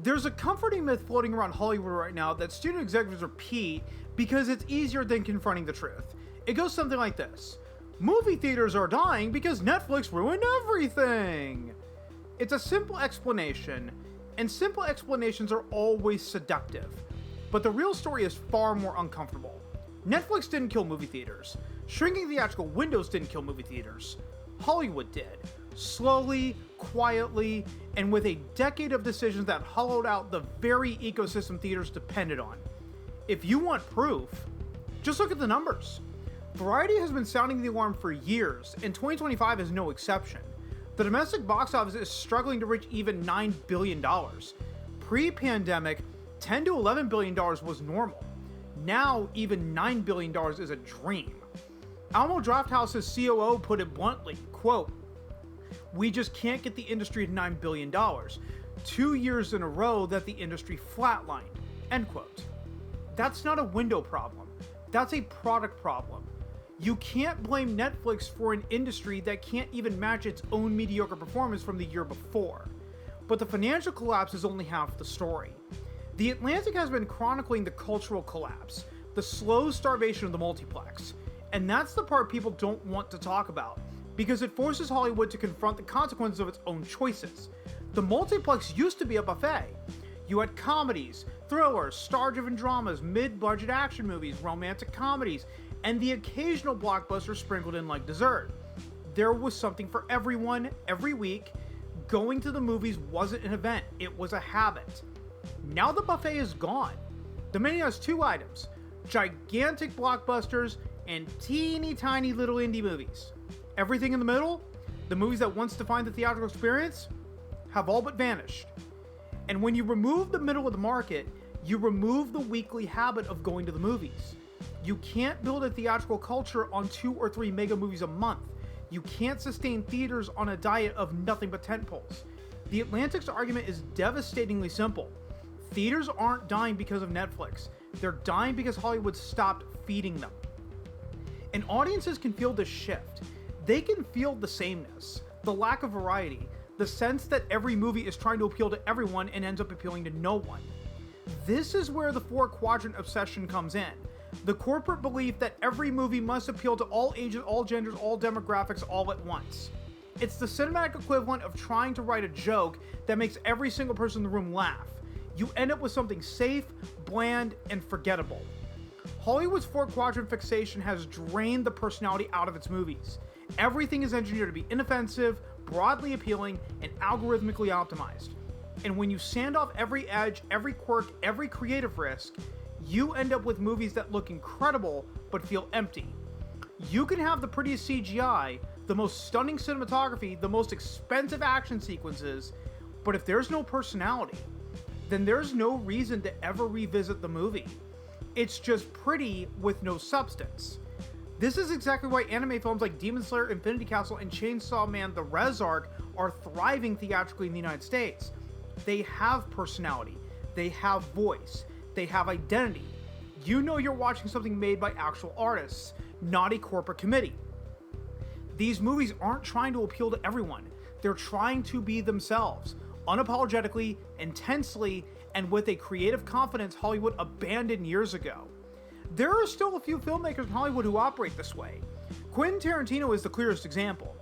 There's a comforting myth floating around Hollywood right now that studio executives repeat because it's easier than confronting the truth. It goes something like this. Movie theaters are dying because Netflix ruined everything. It's a simple explanation, and simple explanations are always seductive. But the real story is far more uncomfortable. Netflix didn't kill movie theaters. Shrinking theatrical windows didn't kill movie theaters. Hollywood did. Slowly, quietly, and with a decade of decisions that hollowed out the very ecosystem theaters depended on. If you want proof, just look at the numbers. Variety has been sounding the alarm for years, and 2025 is no exception. The domestic box office is struggling to reach even $9 billion. Pre-pandemic, $10 to $11 billion was normal. Now, even $9 billion is a dream. Alamo Drafthouse's COO put it bluntly, quote, "We just can't get the industry to $9 billion. 2 years in a row that the industry flatlined," end quote. That's not a window problem. That's a product problem. You can't blame Netflix for an industry that can't even match its own mediocre performance from the year before. But the financial collapse is only half the story. The Atlantic has been chronicling the cultural collapse, the slow starvation of the multiplex, and that's the part people don't want to talk about, because it forces Hollywood to confront the consequences of its own choices. The multiplex used to be a buffet. You had comedies, thrillers, star-driven dramas, mid-budget action movies, romantic comedies, and the occasional blockbuster sprinkled in like dessert. There was something for everyone, every week. Going to the movies wasn't an event, it was a habit. Now the buffet is gone. The menu has 2 items, gigantic blockbusters and teeny tiny little indie movies. Everything in the middle, the movies that once defined the theatrical experience, have all but vanished. And when you remove the middle of the market, you remove the weekly habit of going to the movies. You can't build a theatrical culture on 2 or 3 mega movies a month. You can't sustain theaters on a diet of nothing but tentpoles. The Atlantic's argument is devastatingly simple. Theaters aren't dying because of Netflix. They're dying because Hollywood stopped feeding them. And audiences can feel this shift. They can feel the sameness, the lack of variety, the sense that every movie is trying to appeal to everyone and ends up appealing to no one. This is where the 4-quadrant obsession comes in. The corporate belief that every movie must appeal to all ages, all genders, all demographics, all at once. It's the cinematic equivalent of trying to write a joke that makes every single person in the room laugh. You end up with something safe, bland, and forgettable. Hollywood's 4-quadrant fixation has drained the personality out of its movies. Everything is engineered to be inoffensive, broadly appealing, and algorithmically optimized. And when you sand off every edge, every quirk, every creative risk, you end up with movies that look incredible but feel empty. You can have the prettiest CGI, the most stunning cinematography, the most expensive action sequences, but if there's no personality, then there's no reason to ever revisit the movie. It's just pretty with no substance. This is exactly why anime films like Demon Slayer, Infinity Castle, and Chainsaw Man The Res Arc are thriving theatrically in the United States. They have personality, they have voice, they have identity. You know you're watching something made by actual artists, not a corporate committee. These movies aren't trying to appeal to everyone. They're trying to be themselves, unapologetically, intensely, and with a creative confidence Hollywood abandoned years ago. There are still a few filmmakers in Hollywood who operate this way. Quentin Tarantino is the clearest example.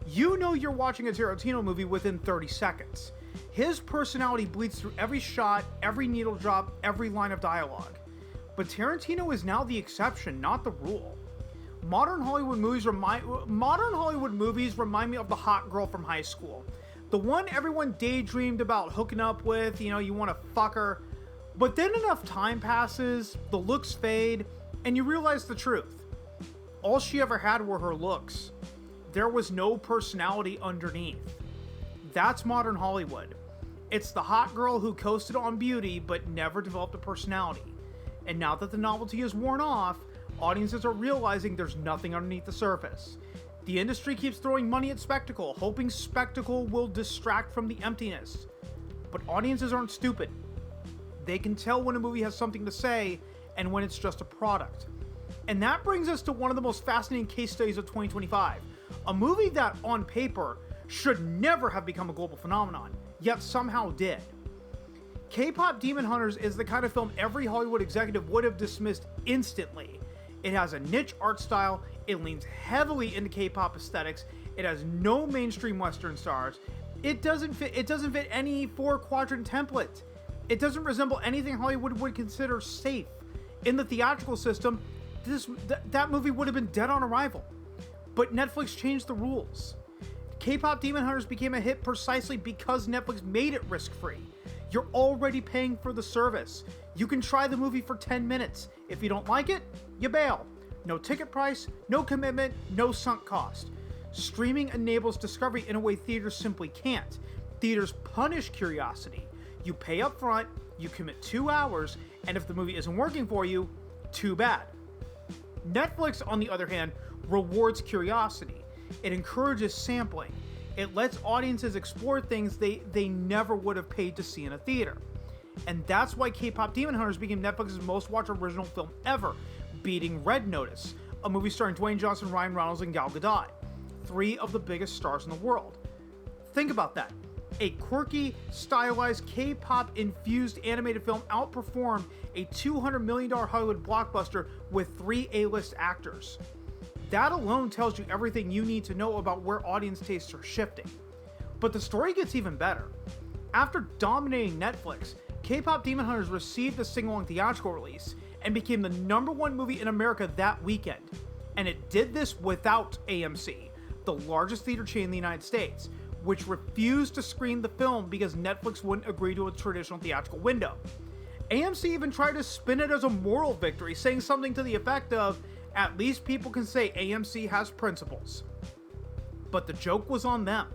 You know you're watching a Tarantino movie within 30 seconds. His personality bleeds through every shot, every needle drop, every line of dialogue. But Tarantino is now the exception, not the rule. Modern Hollywood movies remind me of the hot girl from high school. The one everyone daydreamed about hooking up with, you want to fuck her. But then enough time passes, the looks fade, and you realize the truth. All she ever had were her looks. There was no personality underneath. That's modern Hollywood. It's the hot girl who coasted on beauty but never developed a personality. And now that the novelty is worn off, audiences are realizing there's nothing underneath the surface. The industry keeps throwing money at spectacle, hoping spectacle will distract from the emptiness. But audiences aren't stupid. They can tell when a movie has something to say and when it's just a product. And that brings us to one of the most fascinating case studies of 2025. A movie that, on paper, should never have become a global phenomenon, yet somehow did. K-pop Demon Hunters is the kind of film every Hollywood executive would have dismissed instantly. It has a niche art style, it leans heavily into K-pop aesthetics, it has no mainstream Western stars, it doesn't fit any 4-quadrant template. It doesn't resemble anything Hollywood would consider safe. In the theatrical system, that movie would have been dead on arrival. But Netflix changed the rules. K-pop Demon Hunters became a hit precisely because Netflix made it risk-free. You're already paying for the service. You can try the movie for 10 minutes. If you don't like it, you bail. No ticket price, no commitment, no sunk cost. Streaming enables discovery in a way theaters simply can't. Theaters punish curiosity. You pay up front, you commit 2 hours, and if the movie isn't working for you, too bad. Netflix, on the other hand, rewards curiosity. It encourages sampling. It lets audiences explore things they never would have paid to see in a theater. And that's why K-pop Demon Hunters became Netflix's most watched original film ever, beating Red Notice, a movie starring Dwayne Johnson, Ryan Reynolds, and Gal Gadot, 3 of the biggest stars in the world. Think about that. A quirky, stylized, K-pop infused animated film outperformed a $200 million Hollywood blockbuster with 3 A-list actors. That alone tells you everything you need to know about where audience tastes are shifting. But the story gets even better. After dominating Netflix, K-pop Demon Hunters received a sing-along theatrical release and became the #1 movie in America that weekend. And it did this without AMC, the largest theater chain in the United States, which refused to screen the film because Netflix wouldn't agree to a traditional theatrical window. AMC even tried to spin it as a moral victory, saying something to the effect of, "At least people can say AMC has principles." But the joke was on them.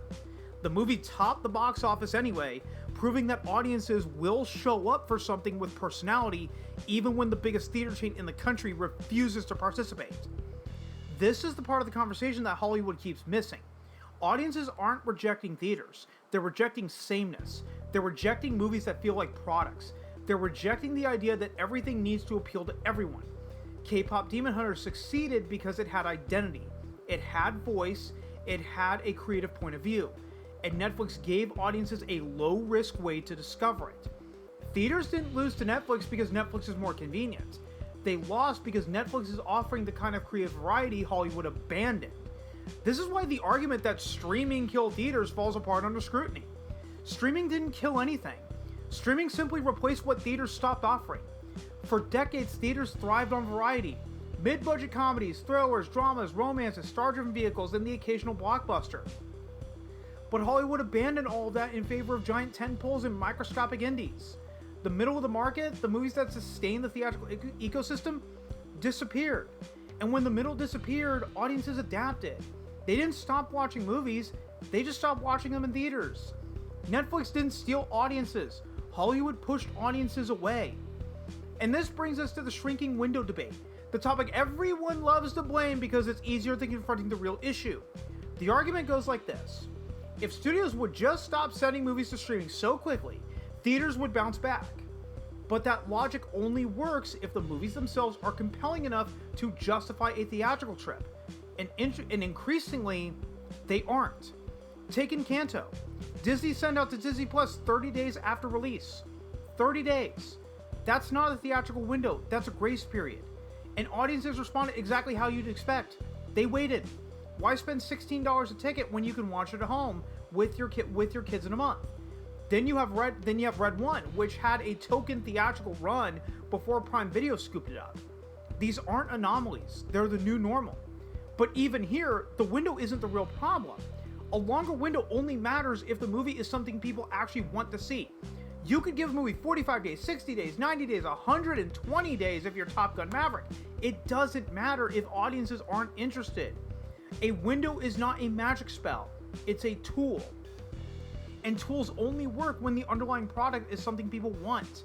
The movie topped the box office anyway, proving that audiences will show up for something with personality even when the biggest theater chain in the country refuses to participate. This is the part of the conversation that Hollywood keeps missing. Audiences aren't rejecting theaters. They're rejecting sameness. They're rejecting movies that feel like products. They're rejecting the idea that everything needs to appeal to everyone. K-pop Demon Hunters succeeded because it had identity. It had voice. It had a creative point of view. And Netflix gave audiences a low-risk way to discover it. Theaters didn't lose to Netflix because Netflix is more convenient. They lost because Netflix is offering the kind of creative variety Hollywood abandoned. This is why the argument that streaming killed theaters falls apart under scrutiny. Streaming didn't kill anything. Streaming simply replaced what theaters stopped offering. For decades, theaters thrived on variety. Mid-budget comedies, thrillers, dramas, romances, star-driven vehicles, and the occasional blockbuster. But Hollywood abandoned all of that in favor of giant tentpoles and microscopic indies. The middle of the market, the movies that sustain the theatrical ecosystem, disappeared. And when the middle disappeared, audiences adapted. They didn't stop watching movies, they just stopped watching them in theaters. Netflix didn't steal audiences. Hollywood pushed audiences away. And this brings us to the shrinking window debate, the topic everyone loves to blame because it's easier than confronting the real issue. The argument goes like this. If studios would just stop sending movies to streaming so quickly, theaters would bounce back. But that logic only works if the movies themselves are compelling enough to justify a theatrical trip. And increasingly, they aren't. Take Encanto. Disney sent out to Disney Plus 30 days after release. 30 days. That's not a theatrical window, that's a grace period. And audiences responded exactly how you'd expect. They waited. Why spend $16 a ticket when you can watch it at home with your kids in a month? Then you have Red 1, which had a token theatrical run before Prime Video scooped it up. These aren't anomalies, they're the new normal. But even here, the window isn't the real problem. A longer window only matters if the movie is something people actually want to see. You could give a movie 45 days, 60 days, 90 days, 120 days if you're Top Gun Maverick. It doesn't matter if audiences aren't interested. A window is not a magic spell, it's a tool. And tools only work when the underlying product is something people want.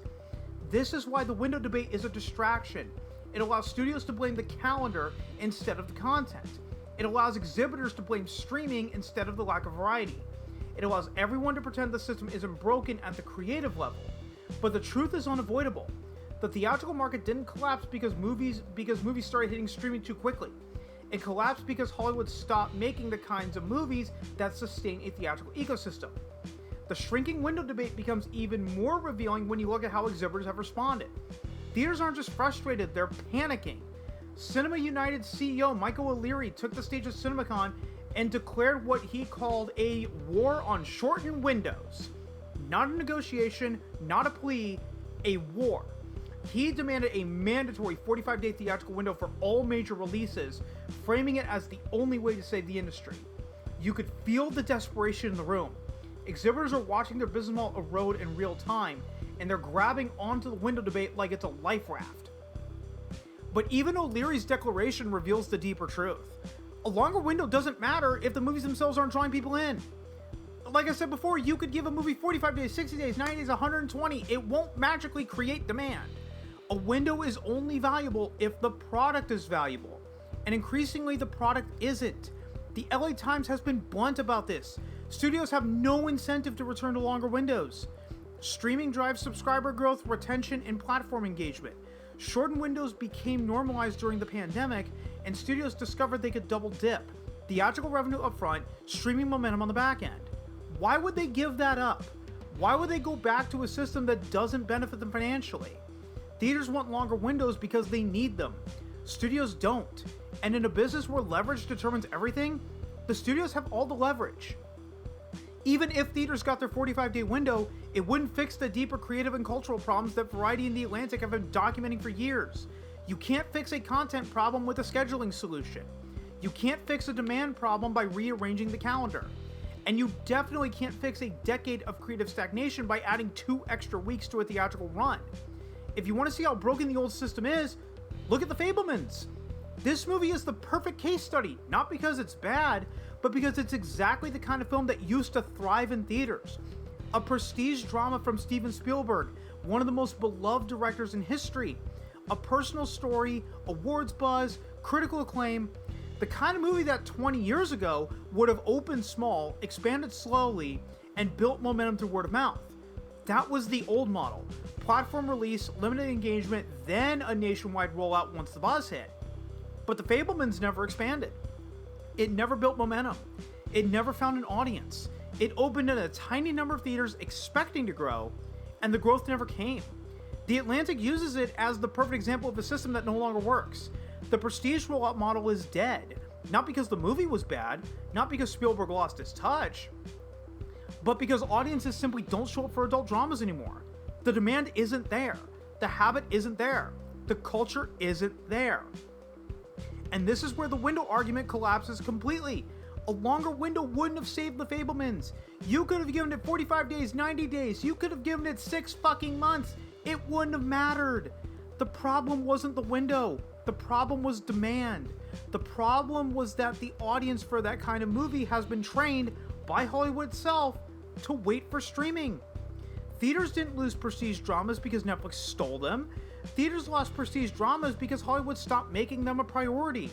This is why the window debate is a distraction. It allows studios to blame the calendar instead of the content. It allows exhibitors to blame streaming instead of the lack of variety. It allows everyone to pretend the system isn't broken at the creative level. But the truth is unavoidable. The theatrical market didn't collapse because movies started hitting streaming too quickly. It collapsed because Hollywood stopped making the kinds of movies that sustain a theatrical ecosystem. The shrinking window debate becomes even more revealing when you look at how exhibitors have responded. Theaters aren't just frustrated, they're panicking. Cinema United CEO Michael O'Leary took the stage at CinemaCon and declared what he called a war on shortened windows. Not a negotiation, not a plea, a war. He demanded a mandatory 45-day theatrical window for all major releases, framing it as the only way to save the industry. You could feel the desperation in the room. Exhibitors are watching their business model erode in real time, and they're grabbing onto the window debate like it's a life raft. But even O'Leary's declaration reveals the deeper truth. A longer window doesn't matter if the movies themselves aren't drawing people in. Like I said before, you could give a movie 45 days, 60 days, 90 days, 120. It won't magically create demand. A window is only valuable if the product is valuable. And increasingly, the product isn't. The LA Times has been blunt about this. Studios have no incentive to return to longer windows. Streaming drives subscriber growth, retention, and platform engagement. Shortened windows became normalized during the pandemic, and studios discovered they could double dip. Theatrical revenue up front, streaming momentum on the back end. Why would they give that up? Why would they go back to a system that doesn't benefit them financially? Theaters want longer windows because they need them. Studios don't. And in a business where leverage determines everything, the studios have all the leverage. Even if theaters got their 45-day window, it wouldn't fix the deeper creative and cultural problems that Variety and The Atlantic have been documenting for years. You can't fix a content problem with a scheduling solution. You can't fix a demand problem by rearranging the calendar. And you definitely can't fix a decade of creative stagnation by adding 2 extra weeks to a theatrical run. If you want to see how broken the old system is, look at The Fabelmans. This movie is the perfect case study, not because it's bad, but because it's exactly the kind of film that used to thrive in theaters. A prestige drama from Steven Spielberg, one of the most beloved directors in history. A personal story, awards buzz, critical acclaim. The kind of movie that 20 years ago would have opened small, expanded slowly, and built momentum through word of mouth. That was the old model. Platform release, limited engagement, then a nationwide rollout once the buzz hit. But The Fabelmans never expanded. It never built momentum. It never found an audience. It opened in a tiny number of theaters expecting to grow, and the growth never came. The Atlantic uses it as the perfect example of a system that no longer works. The prestige rollout model is dead. Not because the movie was bad, not because Spielberg lost his touch, but because audiences simply don't show up for adult dramas anymore. The demand isn't there. The habit isn't there. The culture isn't there. And this is where the window argument collapses completely. A longer window wouldn't have saved The Fabelmans. You could have given it 45 days, 90 days. You could have given it 6 fucking months. It wouldn't have mattered. The problem wasn't the window. The problem was demand. The problem was that the audience for that kind of movie has been trained by Hollywood itself to wait for streaming. Theaters didn't lose prestige dramas because Netflix stole them. Theaters lost prestige dramas because Hollywood stopped making them a priority.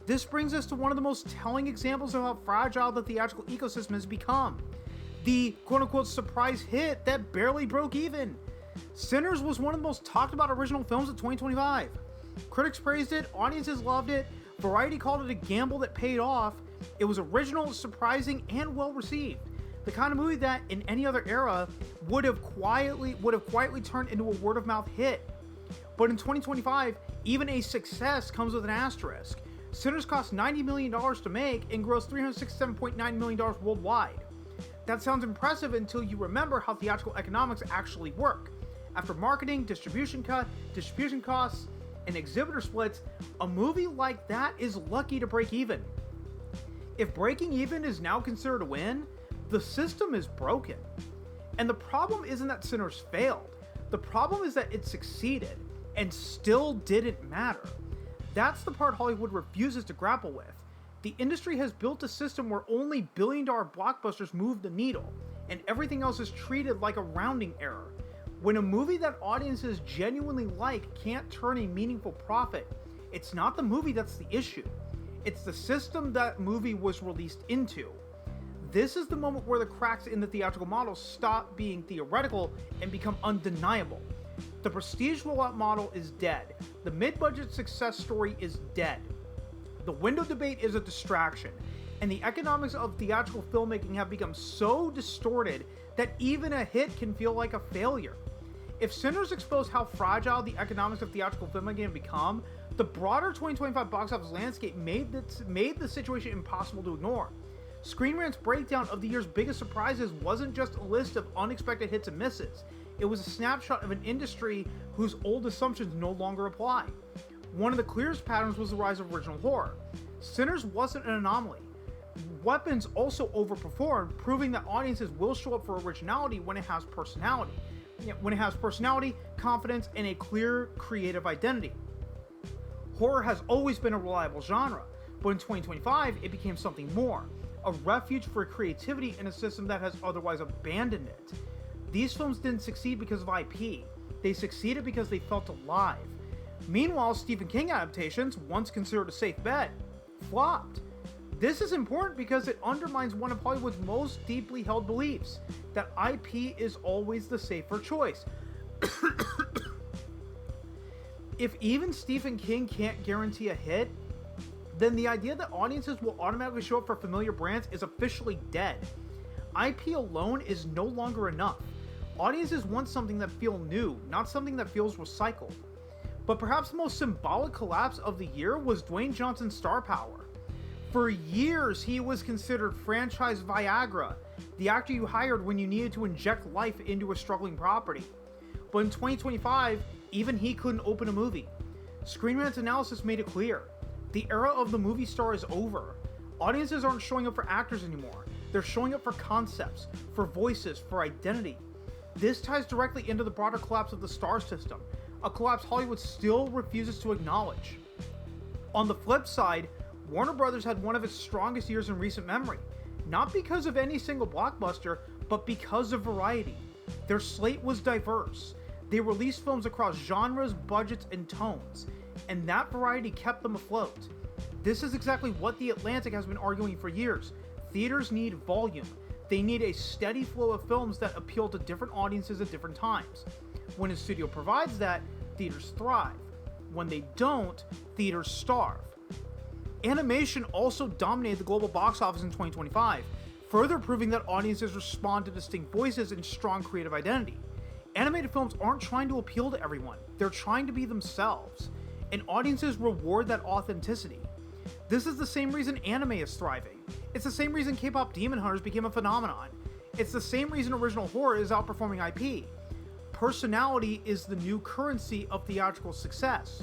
This brings us to one of the most telling examples of how fragile the theatrical ecosystem has become. The quote-unquote surprise hit that barely broke even. Sinners was one of the most talked about original films of 2025. Critics praised it, audiences loved it, Variety called it a gamble that paid off. It was original, surprising, and well received. The kind of movie that, in any other era, would have quietly turned into a word-of-mouth hit. But in 2025, even a success comes with an asterisk. Sinners cost $90 million to make and grossed $367.9 million worldwide. That sounds impressive until you remember how theatrical economics actually work. After marketing, distribution costs, and exhibitor splits, a movie like that is lucky to break even. If breaking even is now considered a win, the system is broken. And the problem isn't that Sinners failed. The problem is that it succeeded and still didn't matter. That's the part Hollywood refuses to grapple with. The industry has built a system where only billion-dollar blockbusters move the needle, and everything else is treated like a rounding error. When a movie that audiences genuinely like can't turn a meaningful profit, it's not the movie that's the issue. It's the system that movie was released into. This is the moment where the cracks in the theatrical model stop being theoretical and become undeniable. The prestige rollout model is dead. The mid-budget success story is dead. The window debate is a distraction. and the economics of theatrical filmmaking have become so distorted that even a hit can feel like a failure. If Sinners exposed how fragile the economics of theatrical filmmaking have become, the broader 2025 box office landscape made the situation impossible to ignore. ScreenRant's breakdown of the year's biggest surprises wasn't just a list of unexpected hits and misses. It was a snapshot of an industry whose old assumptions no longer apply. One of the clearest patterns was the rise of original horror. Sinners wasn't an anomaly. Weapons also overperformed, proving that audiences will show up for originality when it has personality. When it has personality, confidence, and a clear creative identity. Horror has always been a reliable genre, but in 2025, it became something more. A refuge for creativity in a system that has otherwise abandoned it. These films didn't succeed because of IP. They succeeded because they felt alive. Meanwhile, Stephen King adaptations, once considered a safe bet, flopped. This is important because it undermines one of Hollywood's most deeply held beliefs, that IP is always the safer choice. If even Stephen King can't guarantee a hit, then the idea that audiences will automatically show up for familiar brands is officially dead. IP alone is no longer enough. Audiences want something that feels new, not something that feels recycled. But perhaps the most symbolic collapse of the year was Dwayne Johnson's star power. For years, he was considered franchise Viagra, the actor you hired when you needed to inject life into a struggling property. But in 2025, even he couldn't open a movie. ScreenRant's analysis made it clear. The era of the movie star is over. Audiences aren't showing up for actors anymore. They're showing up for concepts, for voices, for identity. This ties directly into the broader collapse of the star system, a collapse Hollywood still refuses to acknowledge. On the flip side, Warner Brothers had one of its strongest years in recent memory, not because of any single blockbuster, but because of variety. Their slate was diverse. They released films across genres, budgets, and tones, and that variety kept them afloat. This is exactly what The Atlantic has been arguing for years. Theaters need volume. They need a steady flow of films that appeal to different audiences at different times. When a studio provides that, theaters thrive. When they don't, theaters starve. Animation also dominated the global box office in 2025, further proving that audiences respond to distinct voices and strong creative identity. Animated films aren't trying to appeal to everyone, they're trying to be themselves, and audiences reward that authenticity. This is the same reason anime is thriving. It's the same reason K-pop Demon Hunters became a phenomenon. It's the same reason original horror is outperforming IP. Personality is the new currency of theatrical success.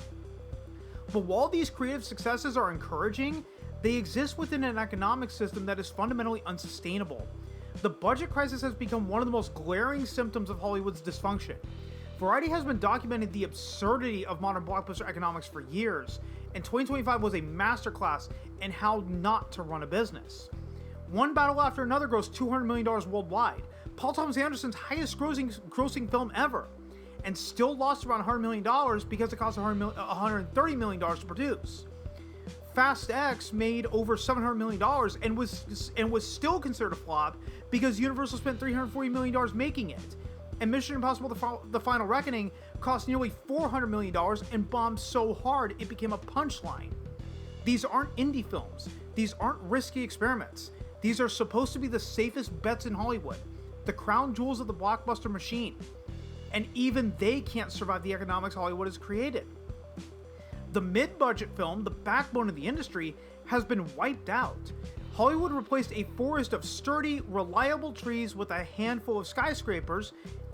But while these creative successes are encouraging, they exist within an economic system that is fundamentally unsustainable. The budget crisis has become one of the most glaring symptoms of Hollywood's dysfunction. Variety has been documenting the absurdity of modern blockbuster economics for years, and 2025 was a masterclass in how not to run a business. One battle after another grossed $200 million worldwide, Paul Thomas Anderson's highest grossing film ever, and still lost around $100 million because it cost $130 million to produce. Fast X made over $700 million and was still considered a flop because Universal spent $340 million making it. And Mission Impossible The Final Reckoning cost nearly $400 million and bombed so hard it became a punchline. These aren't indie films. These aren't risky experiments. These are supposed to be the safest bets in Hollywood, the crown jewels of the blockbuster machine. And even they can't survive the economics Hollywood has created. The mid-budget film, the backbone of the industry, has been wiped out. Hollywood replaced a forest of sturdy, reliable trees with a handful of skyscrapers,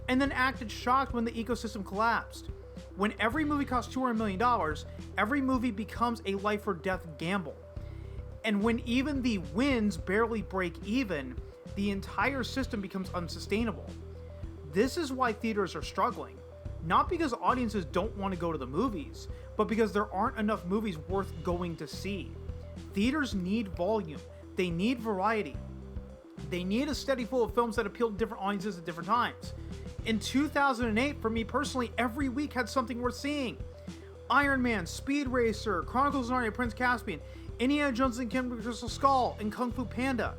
and then acted shocked when the ecosystem collapsed. When every movie costs $200 million, every movie becomes a life or death gamble. And when even the wins barely break even, the entire system becomes unsustainable. This is why theaters are struggling. Not because audiences don't want to go to the movies, but because there aren't enough movies worth going to see. Theaters need volume. They need variety. They need a steady flow of films that appeal to different audiences at different times. In 2008, for me personally, every week had something worth seeing. Iron Man, Speed Racer, Chronicles of Narnia, Prince Caspian, Indiana Jones and Kingdom of the Crystal Skull, and Kung Fu Panda.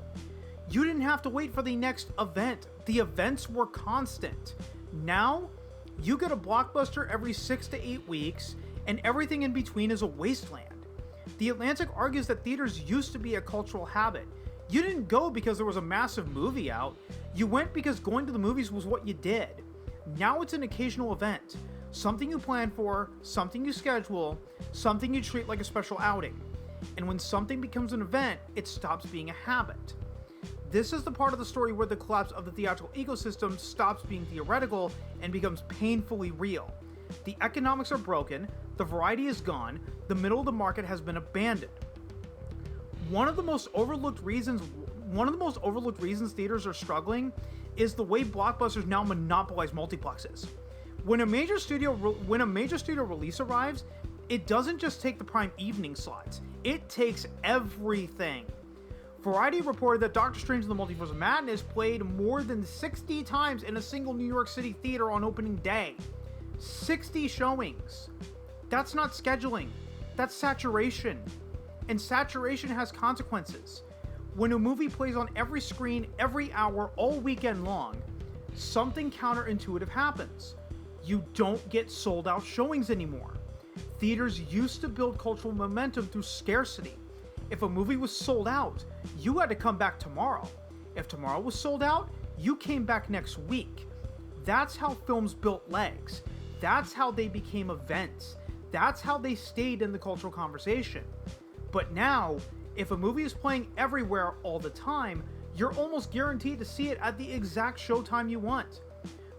You didn't have to wait for the next event. The events were constant. Now, you get a blockbuster every 6 to 8 weeks, and everything in between is a wasteland. The Atlantic argues that theaters used to be a cultural habit. You didn't go because there was a massive movie out. You went because going to the movies was what you did. Now it's an occasional event. Something you plan for, something you schedule, something you treat like a special outing. And when something becomes an event, it stops being a habit. This is the part of the story where the collapse of the theatrical ecosystem stops being theoretical and becomes painfully real. The economics are broken, the variety is gone, the middle of the market has been abandoned. One of the most overlooked reasons theaters are struggling is the way blockbusters now monopolize multiplexes. When a major studio release arrives, it doesn't just take the prime evening slots, it takes everything. Variety reported that Doctor Strange in the Multiverse of Madness played more than 60 times in a single New York City theater on opening day. 60 showings. That's not scheduling, that's saturation. And saturation has consequences. When a movie plays on every screen, every hour, all weekend long, something counterintuitive happens. You don't get sold out showings anymore. Theaters used to build cultural momentum through scarcity. If a movie was sold out, you had to come back tomorrow. If tomorrow was sold out, you came back next week. That's how films built legs. That's how they became events. That's how they stayed in the cultural conversation. But now, if a movie is playing everywhere all the time, you're almost guaranteed to see it at the exact showtime you want.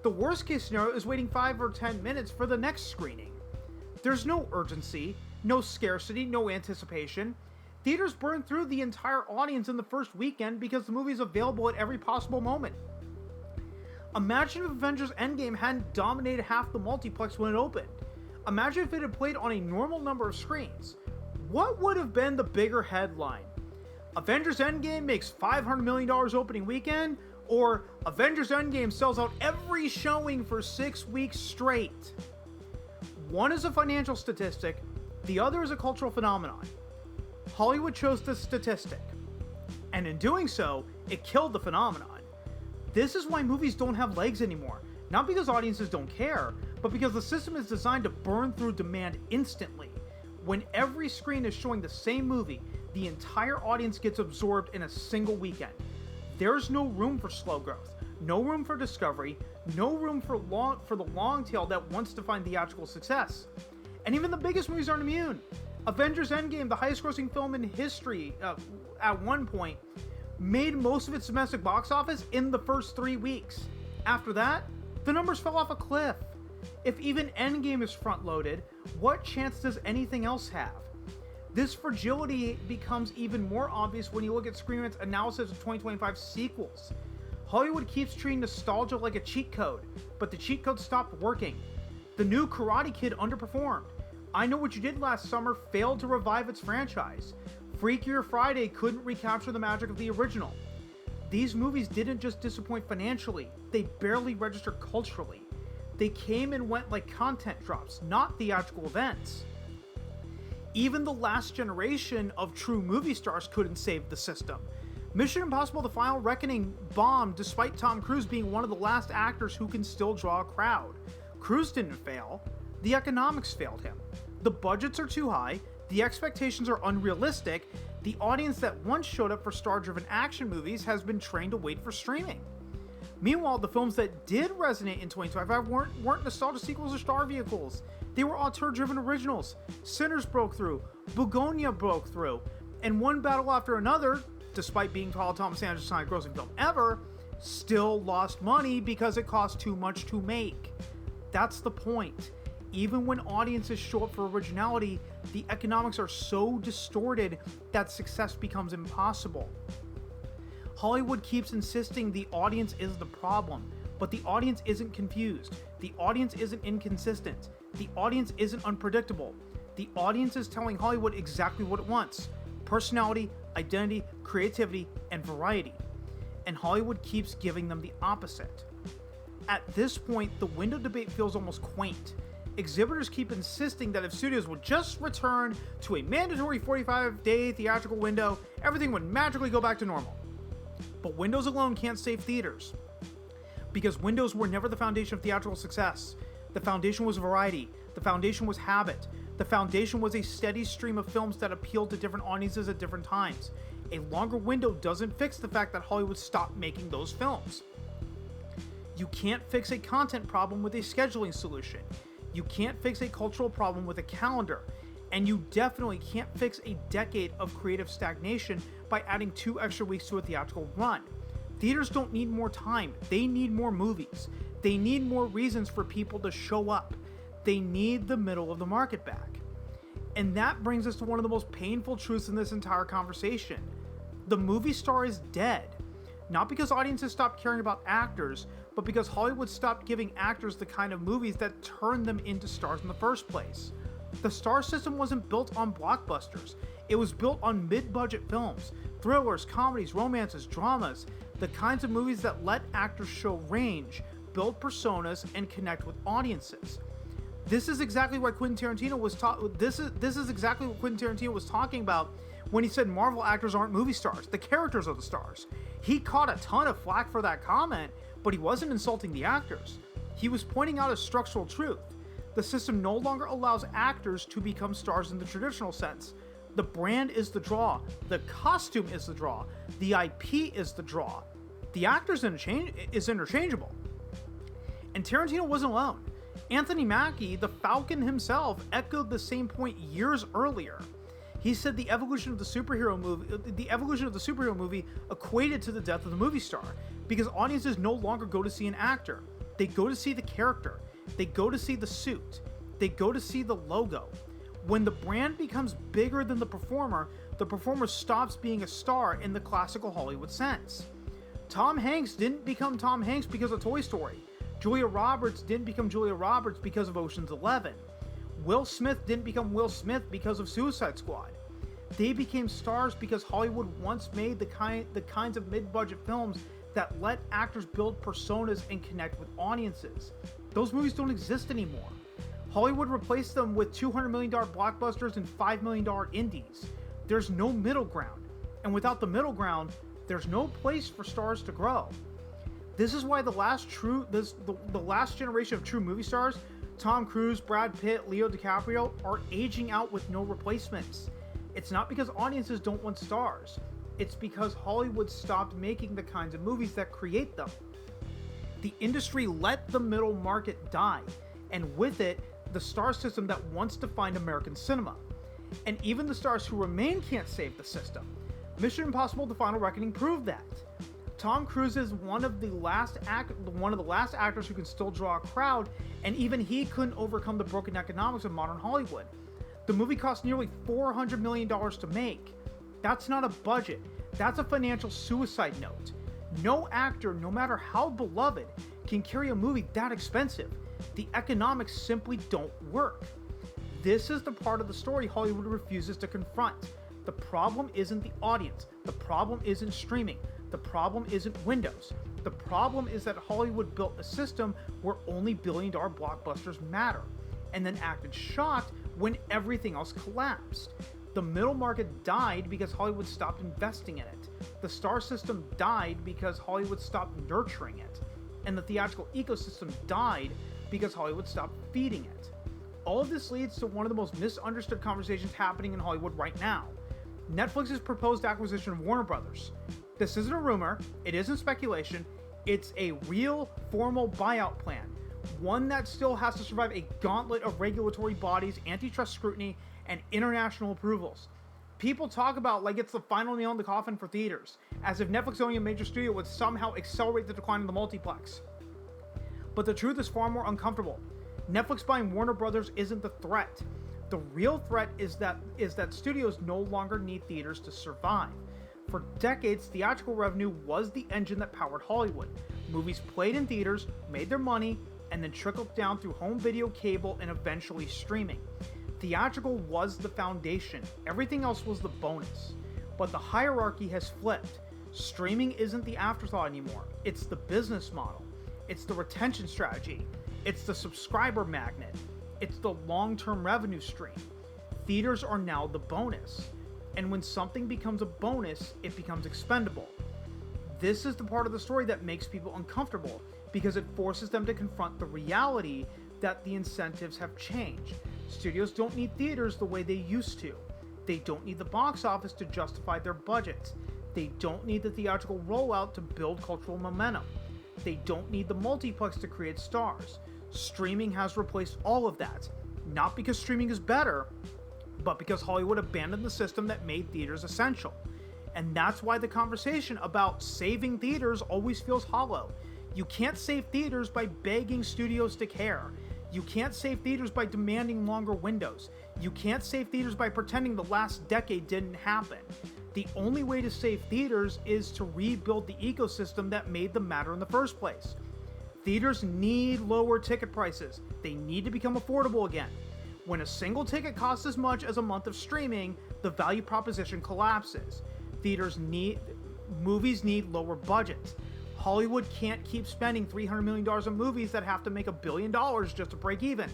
The worst case scenario is waiting 5 or 10 minutes for the next screening. There's no urgency, no scarcity, no anticipation. Theaters burn through the entire audience in the first weekend because the movie is available at every possible moment. Imagine if Avengers Endgame hadn't dominated half the multiplex when it opened. Imagine if it had played on a normal number of screens. What would have been the bigger headline? Avengers Endgame makes $500 million opening weekend, or Avengers Endgame sells out every showing for 6 weeks straight? One is a financial statistic, the other is a cultural phenomenon. Hollywood chose the statistic, and in doing so, it killed the phenomenon. This is why movies don't have legs anymore, not because audiences don't care, but because the system is designed to burn through demand instantly. When every screen is showing the same movie, the entire audience gets absorbed in a single weekend. There's no room for slow growth, no room for discovery, no room for the long tail that wants to find theatrical success. And even the biggest movies aren't immune. Avengers Endgame, the highest grossing film in history at one point, made most of its domestic box office in the first 3 weeks. After that, the numbers fell off a cliff. If even Endgame is front-loaded, what chance does anything else have? This fragility becomes even more obvious when you look at ScreenRant's analysis of 2025 sequels. Hollywood keeps treating nostalgia like a cheat code, but the cheat code stopped working. The new Karate Kid underperformed. I Know What You Did Last Summer failed to revive its franchise. Freakier Friday couldn't recapture the magic of the original. These movies didn't just disappoint financially, they barely registered culturally. They came and went like content drops, not theatrical events. Even the last generation of true movie stars couldn't save the system. Mission Impossible: The Final Reckoning bombed despite Tom Cruise being one of the last actors who can still draw a crowd. Cruise didn't fail, the economics failed him. The budgets are too high, the expectations are unrealistic, the audience that once showed up for star-driven action movies has been trained to wait for streaming. Meanwhile, the films that did resonate in 2025 weren't nostalgia sequels or star vehicles. They were auteur-driven originals. Sinners broke through, Begonia broke through, and one battle after another, despite being Paul Thomas Anderson's highest grossing film ever, still lost money because it cost too much to make. That's the point. Even when audiences show up for originality, the economics are so distorted that success becomes impossible. Hollywood keeps insisting the audience is the problem, but the audience isn't confused. The audience isn't inconsistent. The audience isn't unpredictable. The audience is telling Hollywood exactly what it wants: personality, identity, creativity, and variety. And Hollywood keeps giving them the opposite. At this point, the window debate feels almost quaint. Exhibitors keep insisting that if studios would just return to a mandatory 45-day theatrical window, everything would magically go back to normal. But windows alone can't save theaters, because windows were never the foundation of theatrical success. The foundation was variety. The foundation was habit. The foundation was a steady stream of films that appealed to different audiences at different times. A longer window doesn't fix the fact that Hollywood stopped making those films. You can't fix a content problem with a scheduling solution. You can't fix a cultural problem with a calendar. And you definitely can't fix a decade of creative stagnation by adding 2 extra weeks to a theatrical run. Theaters don't need more time, they need more movies. They need more reasons for people to show up. They need the middle of the market back. And that brings us to one of the most painful truths in this entire conversation. The movie star is dead. Not because audiences stopped caring about actors, but because Hollywood stopped giving actors the kind of movies that turned them into stars in the first place. The star system wasn't built on blockbusters. It was built on mid-budget films, thrillers, comedies, romances, dramas, the kinds of movies that let actors show range, build personas, and connect with audiences. This is exactly what Quentin Tarantino was talking about when he said Marvel actors aren't movie stars. The characters are the stars. He caught a ton of flack for that comment, but he wasn't insulting the actors. He was pointing out a structural truth. The system no longer allows actors to become stars in the traditional sense. The brand is the draw. The costume is the draw. The IP is the draw. The actor is interchangeable. And Tarantino wasn't alone. Anthony Mackie, the Falcon himself, echoed the same point years earlier. He said the evolution of the superhero movie equated to the death of the movie star, because audiences no longer go to see an actor. They go to see the character. They go to see the suit. They go to see the logo. When the brand becomes bigger than the performer stops being a star in the classical Hollywood sense. Tom Hanks didn't become Tom Hanks because of Toy Story. Julia Roberts didn't become Julia Roberts because of Ocean's 11. Will Smith didn't become Will Smith because of Suicide Squad. They became stars because Hollywood once made the kinds of mid-budget films that let actors build personas and connect with audiences. Those movies don't exist anymore. Hollywood replaced them with $200 million blockbusters and $5 million indies. There's no middle ground. And without the middle ground, there's no place for stars to grow. This is why the last generation of true movie stars, Tom Cruise, Brad Pitt, Leo DiCaprio, are aging out with no replacements. It's not because audiences don't want stars. It's because Hollywood stopped making the kinds of movies that create them. The industry let the middle market die, and with it, the star system that once defined American cinema. And even the stars who remain can't save the system. Mission Impossible: The Final Reckoning proved that. Tom Cruise is one of the last actors who can still draw a crowd, and even he couldn't overcome the broken economics of modern Hollywood. The movie cost nearly $400 million to make. That's not a budget. That's a financial suicide note. No actor, no matter how beloved, can carry a movie that expensive. The economics simply don't work. This is the part of the story Hollywood refuses to confront. The problem isn't the audience. The problem isn't streaming. The problem isn't Windows. The problem is that Hollywood built a system where only billion-dollar blockbusters matter, and then acted shocked when everything else collapsed. The middle market died because Hollywood stopped investing in it. The star system died because Hollywood stopped nurturing it. And the theatrical ecosystem died because Hollywood stopped feeding it. All of this leads to one of the most misunderstood conversations happening in Hollywood right now. Netflix's proposed acquisition of Warner Brothers. This isn't a rumor, it isn't speculation, it's a real, formal buyout plan. One that still has to survive a gauntlet of regulatory bodies, antitrust scrutiny, and international approvals. People talk about like it's the final nail in the coffin for theaters, as if Netflix owning a major studio would somehow accelerate the decline of the multiplex. But the truth is far more uncomfortable. Netflix buying Warner Brothers isn't the threat. The real threat is that studios no longer need theaters to survive. For decades, theatrical revenue was the engine that powered Hollywood. Movies played in theaters, made their money, and then trickled down through home video, cable, and eventually streaming. Theatrical was the foundation. Everything else was the bonus. But the hierarchy has flipped. Streaming isn't the afterthought anymore. It's the business model. It's the retention strategy. It's the subscriber magnet. It's the long-term revenue stream. Theaters are now the bonus. And when something becomes a bonus, it becomes expendable. This is the part of the story that makes people uncomfortable because it forces them to confront the reality that the incentives have changed. Studios don't need theaters the way they used to. They don't need the box office to justify their budgets. They don't need the theatrical rollout to build cultural momentum. They don't need the multiplex to create stars. Streaming has replaced all of that. Not because streaming is better, but because Hollywood abandoned the system that made theaters essential. And that's why the conversation about saving theaters always feels hollow. You can't save theaters by begging studios to care. You can't save theaters by demanding longer windows. You can't save theaters by pretending the last decade didn't happen. The only way to save theaters is to rebuild the ecosystem that made them matter in the first place. Theaters need lower ticket prices. They need to become affordable again. When a single ticket costs as much as a month of streaming, the value proposition collapses. Movies need lower budgets. Hollywood can't keep spending $300 million on movies that have to make $1 billion just to break even.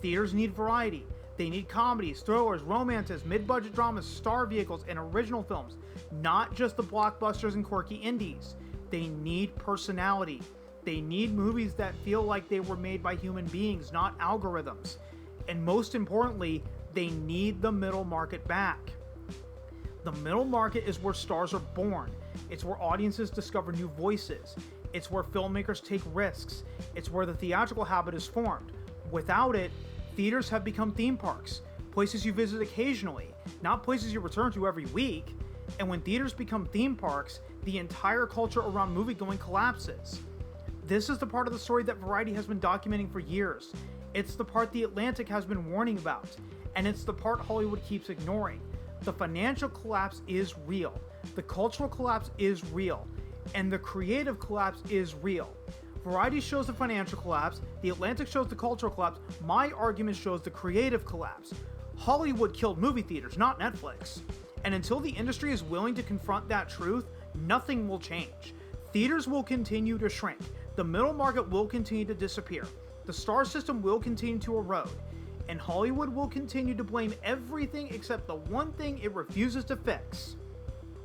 Theaters need variety. They need comedies, thrillers, romances, mid-budget dramas, star vehicles, and original films, not just the blockbusters and quirky indies. They need personality. They need movies that feel like they were made by human beings, not algorithms. And most importantly, they need the middle market back. The middle market is where stars are born. It's where audiences discover new voices. It's where filmmakers take risks. It's where the theatrical habit is formed. Without it, theaters have become theme parks, places you visit occasionally, not places you return to every week. And when theaters become theme parks, the entire culture around moviegoing collapses. This is the part of the story that Variety has been documenting for years. It's the part The Atlantic has been warning about. And it's the part Hollywood keeps ignoring. The financial collapse is real. The cultural collapse is real. And the creative collapse is real. Variety shows the financial collapse. The Atlantic shows the cultural collapse. My argument shows the creative collapse. Hollywood killed movie theaters, not Netflix. And until the industry is willing to confront that truth, nothing will change. Theaters will continue to shrink. The middle market will continue to disappear. The star system will continue to erode. And Hollywood will continue to blame everything except the one thing it refuses to fix: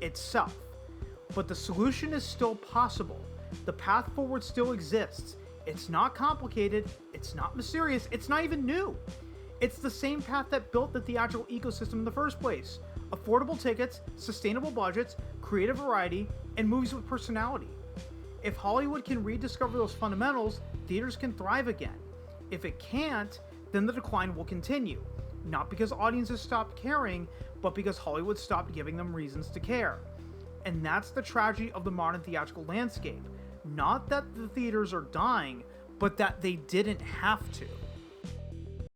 itself. But the solution is still possible. The path forward still exists. It's not complicated, it's not mysterious, it's not even new. It's the same path that built the theatrical ecosystem in the first place: affordable tickets, sustainable budgets, creative variety, and movies with personality. If Hollywood can rediscover those fundamentals, theaters can thrive again. If it can't, then the decline will continue. Not because audiences stopped caring, but because Hollywood stopped giving them reasons to care. And that's the tragedy of the modern theatrical landscape. Not that the theaters are dying, but that they didn't have to.